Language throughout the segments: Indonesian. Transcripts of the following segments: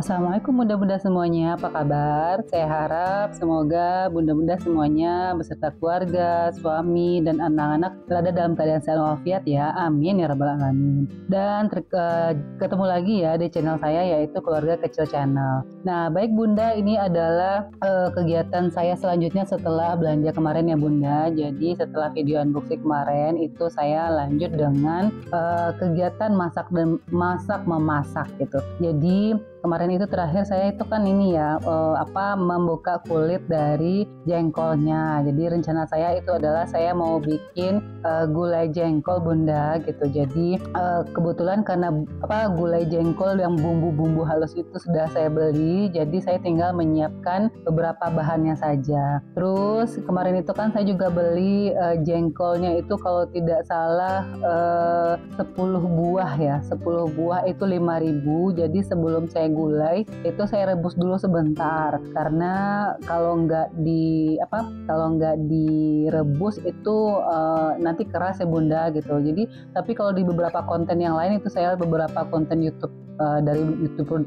Assalamualaikum bunda-bunda semuanya, apa kabar? Saya harap semoga bunda-bunda semuanya beserta keluarga, suami, dan anak-anak berada dalam keadaan sehat walafiat ya. Amin ya rabbal alamin. Dan ketemu lagi ya di channel saya yaitu Keluarga Kecil Channel. Nah, baik bunda, ini adalah kegiatan saya selanjutnya setelah belanja kemarin ya bunda. Jadi setelah video unboxing kemarin itu saya lanjut dengan kegiatan masak dan memasak gitu. Jadi kemarin itu terakhir saya itu kan ini ya membuka kulit dari jengkolnya. Jadi rencana saya itu adalah saya mau bikin gulai jengkol bunda gitu. Jadi kebetulan karena gulai jengkol yang bumbu-bumbu halus itu sudah saya beli, jadi saya tinggal menyiapkan beberapa bahannya saja. Terus kemarin itu kan saya juga beli jengkolnya itu kalau tidak salah 10 buah ya, 10 buah itu 5.000. Jadi sebelum saya gulai itu saya rebus dulu sebentar karena kalau nggak direbus itu nanti keras ya bunda gitu. Jadi tapi kalau di beberapa konten yang lain itu saya beberapa konten YouTube dari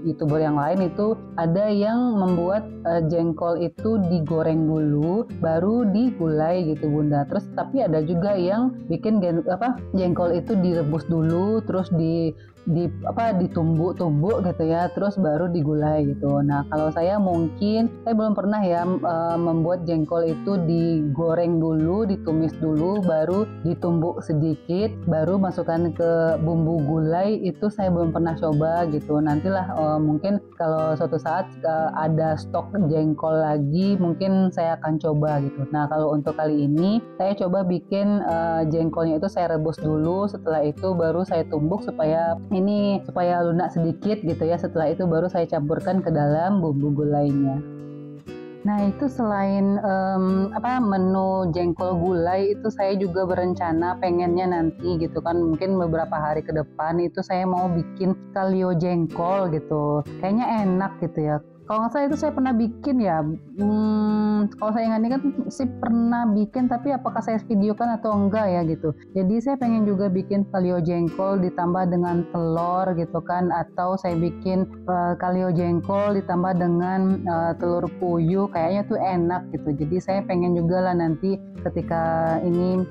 youtuber yang lain itu ada yang membuat jengkol itu digoreng dulu baru digulai gitu bunda. Terus tapi ada juga yang bikin jengkol itu direbus dulu terus ditumbuk gitu ya, terus baru digulai gitu. Nah kalau saya belum pernah ya membuat jengkol itu digoreng dulu, ditumis dulu, baru ditumbuk sedikit, baru masukkan ke bumbu gulai. Itu saya belum pernah coba gitu. Nantilah mungkin kalau suatu saat ada stok jengkol lagi mungkin saya akan coba gitu. Nah kalau untuk kali ini saya coba bikin jengkolnya itu saya rebus dulu, setelah itu baru saya tumbuk supaya lunak sedikit gitu ya. Setelah itu baru saya campurkan ke dalam bumbu gulainya. Nah itu selain menu jengkol gulai itu saya juga berencana pengennya nanti gitu kan, mungkin beberapa hari ke depan itu saya mau bikin kalio jengkol gitu. Kayaknya enak gitu ya. Kalau nggak salah itu saya pernah bikin ya. Kalau saya ingat sih pernah bikin, tapi apakah saya videokan atau enggak ya gitu. Jadi saya pengen juga bikin kalio jengkol ditambah dengan telur gitu kan, atau saya bikin kalio jengkol ditambah dengan telur puyuh, kayaknya tuh enak gitu. Jadi saya pengen juga lah nanti ketika ini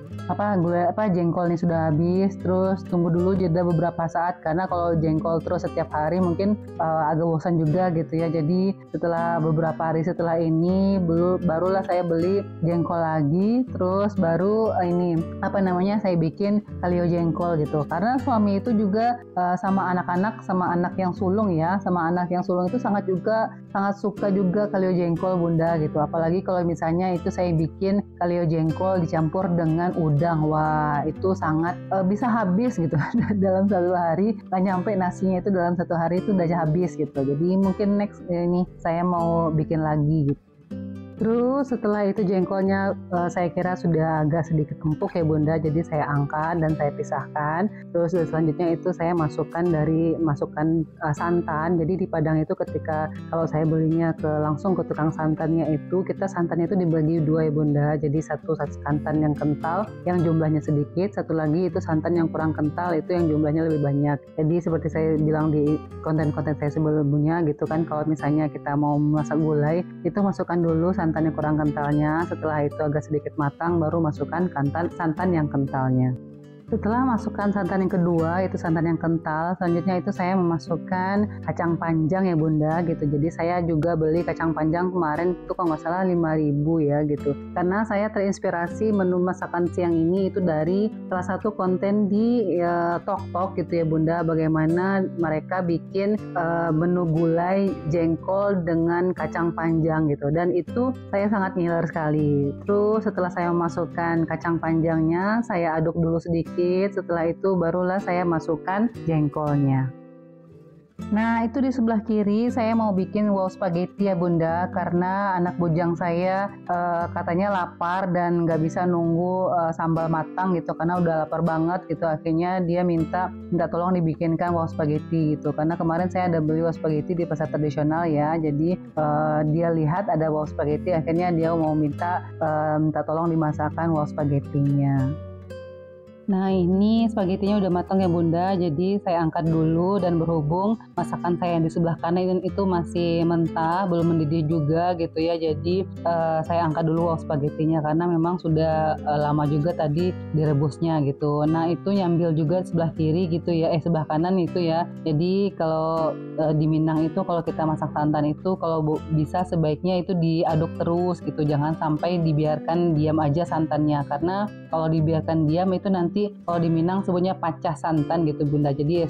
jengkol ini sudah habis, terus tunggu dulu jeda beberapa saat karena kalau jengkol terus setiap hari mungkin agak bosan juga gitu ya. Jadi setelah beberapa hari setelah ini barulah saya beli jengkol lagi, terus baru saya bikin kalio jengkol gitu. Karena suami itu juga sama anak yang sulung ya, sama anak yang sulung itu sangat suka juga kalio jengkol bunda gitu. Apalagi kalau misalnya itu saya bikin kalio jengkol dicampur dengan udang, wah itu sangat bisa habis gitu dalam satu hari. Nggak nyampe nasinya itu dalam satu hari itu udah habis gitu. Jadi mungkin next ini saya mau bikin lagi gitu. Terus setelah itu jengkolnya saya kira sudah agak sedikit empuk ya bunda, jadi saya angkat dan saya pisahkan. Terus selanjutnya itu saya masukkan santan. Jadi di Padang itu ketika kalau saya belinya langsung ke tukang santannya itu, santannya itu dibagi dua ya bunda. Jadi satu santan yang kental yang jumlahnya sedikit, satu lagi itu santan yang kurang kental itu yang jumlahnya lebih banyak. Jadi seperti saya bilang di konten-konten saya sebelumnya gitu kan, kalau misalnya kita mau masak gulai itu masukkan dulu santan yang kurang kentalnya, setelah itu agak sedikit matang baru masukkan santan yang kentalnya. Setelah masukkan santan yang kedua, itu santan yang kental, selanjutnya itu saya memasukkan kacang panjang ya bunda gitu. Jadi saya juga beli kacang panjang kemarin itu kalau nggak salah 5.000 ya gitu. Karena saya terinspirasi menu masakan siang ini itu dari salah satu konten di Tok gitu ya bunda, bagaimana mereka bikin menu gulai jengkol dengan kacang panjang gitu. Dan itu saya sangat ngiler sekali. Terus setelah saya memasukkan kacang panjangnya, saya aduk dulu sedikit. Setelah itu barulah saya masukkan jengkolnya. Nah itu di sebelah kiri saya mau bikin wow spaghetti ya bunda, karena anak bujang saya katanya lapar dan gak bisa nunggu sambal matang gitu, karena udah lapar banget gitu. Akhirnya dia minta tolong dibikinkan wow spaghetti gitu, karena kemarin saya ada beli wow spaghetti di pasar tradisional ya. Jadi dia lihat ada wow spaghetti, akhirnya dia mau minta tolong dimasakkan wow spaghettinya. Nah, ini spaghettinya udah matang ya Bunda, jadi saya angkat dulu dan berhubung masakan saya yang di sebelah kanan itu masih mentah, belum mendidih juga gitu ya, jadi saya angkat dulu spaghettinya karena memang sudah lama juga tadi direbusnya gitu. Nah, itu nyambil juga sebelah kiri gitu ya, sebelah kanan itu ya. Jadi kalau di Minang itu kalau kita masak santan itu kalau bisa sebaiknya itu diaduk terus gitu, jangan sampai dibiarkan diam aja santannya, karena kalau dibiarkan diam itu nanti kalau di Minang sebutnya pacah santan gitu Bunda. Jadi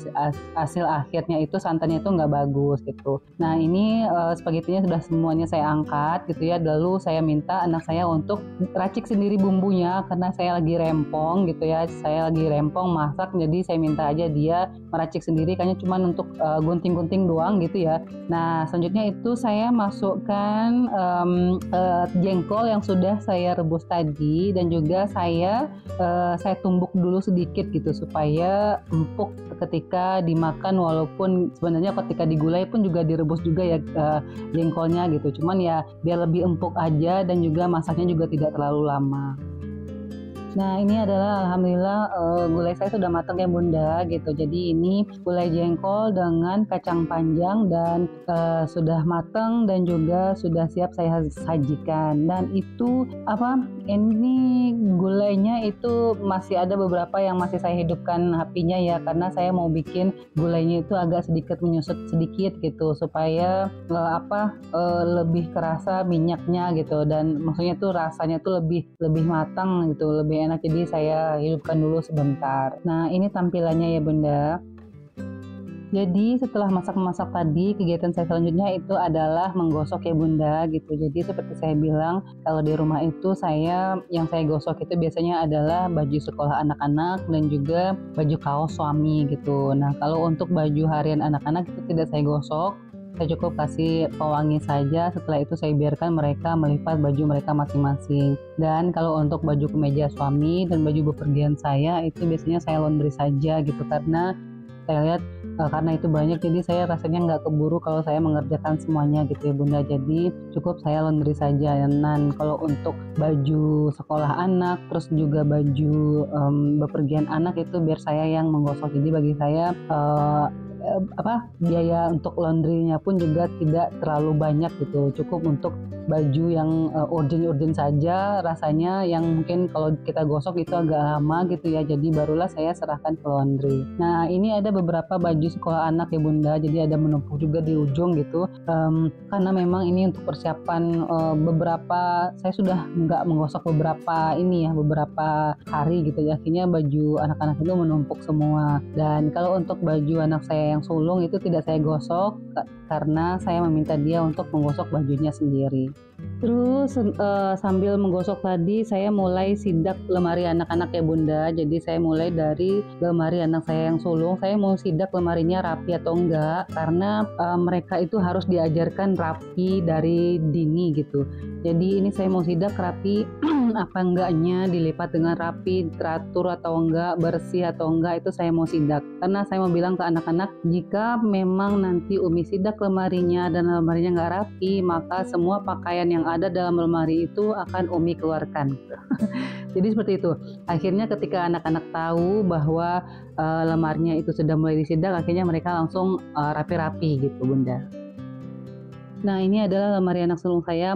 hasil akhirnya itu santannya itu nggak bagus gitu. Nah ini spagettinya sudah semuanya saya angkat gitu ya. Lalu saya minta anak saya untuk racik sendiri bumbunya karena saya lagi rempong gitu ya. Saya lagi rempong masak, jadi saya minta aja dia meracik sendiri, kayaknya cuma untuk gunting-gunting doang gitu ya. Nah selanjutnya itu saya masukkan jengkol yang sudah saya rebus tadi, dan juga saya tumbuk dulu sedikit gitu supaya empuk ketika dimakan, walaupun sebenarnya ketika digulai pun juga direbus juga ya jengkolnya gitu, cuman ya biar lebih empuk aja dan juga masaknya juga tidak terlalu lama. Nah ini adalah alhamdulillah gulai saya sudah matang ya Bunda gitu. Jadi ini gulai jengkol dengan kacang panjang dan sudah matang dan juga sudah siap saya sajikan. Dan itu ini gulainya itu masih ada beberapa yang masih saya hidupkan apinya ya, karena saya mau bikin gulainya itu agak sedikit menyusut sedikit gitu supaya lebih kerasa minyaknya gitu, dan maksudnya tuh rasanya tuh lebih matang gitu, lebih enak, jadi saya hidupkan dulu sebentar. Nah ini tampilannya ya Bunda. Jadi setelah masak-masak tadi, kegiatan saya selanjutnya itu adalah menggosok ya Bunda gitu. Jadi seperti saya bilang, kalau di rumah itu yang saya gosok itu biasanya adalah baju sekolah anak-anak dan juga baju kaos suami gitu. Nah kalau untuk baju harian anak-anak itu tidak saya gosok, saya cukup kasih pewangi saja. Setelah itu saya biarkan mereka melipat baju mereka masing-masing. Dan kalau untuk baju kemeja suami dan baju bepergian saya itu biasanya saya laundry saja gitu, karena saya lihat karena itu banyak, jadi saya rasanya nggak keburu kalau saya mengerjakan semuanya gitu ya Bunda. Jadi cukup saya laundry saja. Dan kalau untuk baju sekolah anak terus juga baju bepergian anak itu biar saya yang menggosok. Jadi bagi saya biaya untuk laundrynya pun juga tidak terlalu banyak gitu, cukup untuk baju yang urgent saja rasanya, yang mungkin kalau kita gosok itu agak lama gitu ya, jadi barulah saya serahkan ke laundry. Nah ini ada beberapa baju sekolah anak ya Bunda, jadi ada menumpuk juga di ujung gitu, karena memang ini untuk persiapan beberapa, saya sudah nggak menggosok beberapa hari gitu ya, akhirnya baju anak-anak itu menumpuk semua. Dan kalau untuk baju anak saya yang sulung itu tidak saya gosok karena saya meminta dia untuk menggosok bajunya sendiri. Terus sambil menggosok tadi saya mulai sidak lemari anak-anak ya Bunda. Jadi saya mulai dari lemari anak saya yang sulung. Saya mau sidak lemarinya rapi atau enggak, karena mereka itu harus diajarkan rapi dari dini gitu. Jadi ini saya mau sidak rapi apa enggaknya, dilipat dengan rapi, teratur atau enggak, bersih atau enggak, itu saya mau sidak. Karena saya mau bilang ke anak-anak, jika memang nanti Umi sidak lemarinya dan lemarinya enggak rapi, maka semua pakaian yang ada dalam lemari itu akan Umi keluarkan. Jadi seperti itu. Akhirnya ketika anak-anak tahu bahwa lemarinya itu sudah mulai disidak, akhirnya mereka langsung rapi-rapi gitu Bunda. Nah ini adalah lemari anak sulung saya,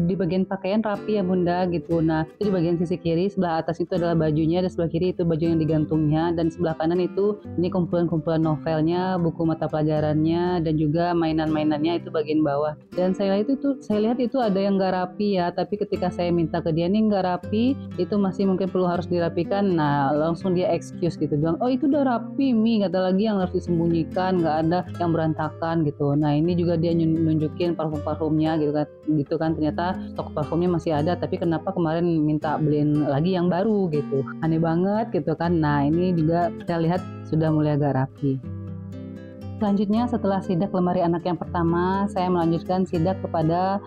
di bagian pakaian rapi ya Bunda gitu. Nah itu di bagian sisi kiri, sebelah atas itu adalah bajunya, dan sebelah kiri itu baju yang digantungnya, dan sebelah kanan itu ini kumpulan-kumpulan novelnya, buku mata pelajarannya, dan juga mainan-mainannya itu bagian bawah. Dan saya lihat itu ada yang nggak rapi ya, tapi ketika saya minta ke dia, ini nggak rapi, itu masih mungkin perlu harus dirapikan. Nah langsung dia excuse gitu, bilang oh itu udah rapi Mi, nggak ada lagi yang harus disembunyikan, nggak ada yang berantakan gitu. Nah ini juga dia nunjukin parfum-parfumnya gitu kan, ternyata stok parfumnya masih ada, tapi kenapa kemarin minta beliin lagi yang baru gitu, aneh banget gitu kan. Nah ini juga kita lihat sudah mulai agak rapi. Selanjutnya setelah sidak lemari anak yang pertama, saya melanjutkan sidak kepada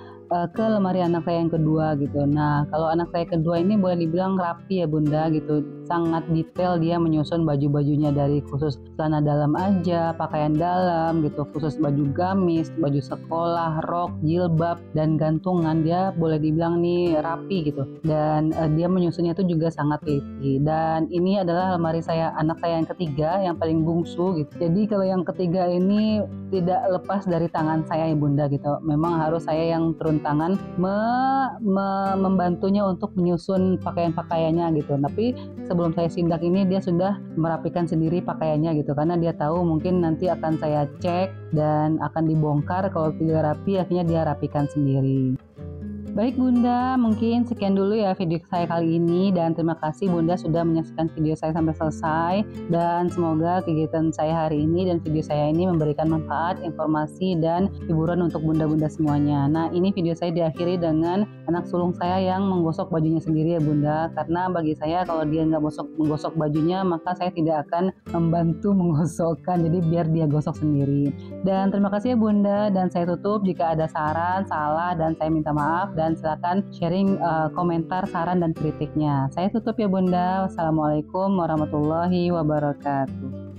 ke lemari anak saya yang kedua gitu. Nah, kalau anak saya kedua ini boleh dibilang rapi ya Bunda gitu. Sangat detail dia menyusun baju-bajunya dari khusus celana dalam aja, pakaian dalam gitu, khusus baju gamis, baju sekolah, rok, jilbab, dan gantungan. Dia boleh dibilang nih rapi gitu. Dan dia menyusunnya itu juga sangat teliti. Dan ini adalah lemari saya, anak saya yang ketiga, yang paling bungsu gitu. Jadi kalau yang ketiga ini tidak lepas dari tangan saya ya Bunda gitu. Memang harus saya yang turun tangan membantunya untuk menyusun pakaian-pakaiannya gitu. Tapi sebelum saya sindak ini dia sudah merapikan sendiri pakaiannya gitu, karena dia tahu mungkin nanti akan saya cek dan akan dibongkar kalau tidak rapi, akhirnya dia rapikan sendiri. Baik Bunda, mungkin sekian dulu ya video saya kali ini, dan terima kasih Bunda sudah menyaksikan video saya sampai selesai, dan semoga kegiatan saya hari ini dan video saya ini memberikan manfaat, informasi, dan hiburan untuk Bunda-Bunda semuanya. Nah, ini video saya diakhiri dengan anak sulung saya yang menggosok bajunya sendiri ya Bunda, karena bagi saya kalau dia nggak menggosok bajunya maka saya tidak akan membantu menggosokkan, jadi biar dia gosok sendiri. Dan terima kasih ya Bunda, dan saya tutup. Jika ada saran, salah, dan saya minta maaf, dan silakan sharing komentar, saran, dan kritiknya. Saya tutup ya Bunda. Wassalamualaikum warahmatullahi wabarakatuh.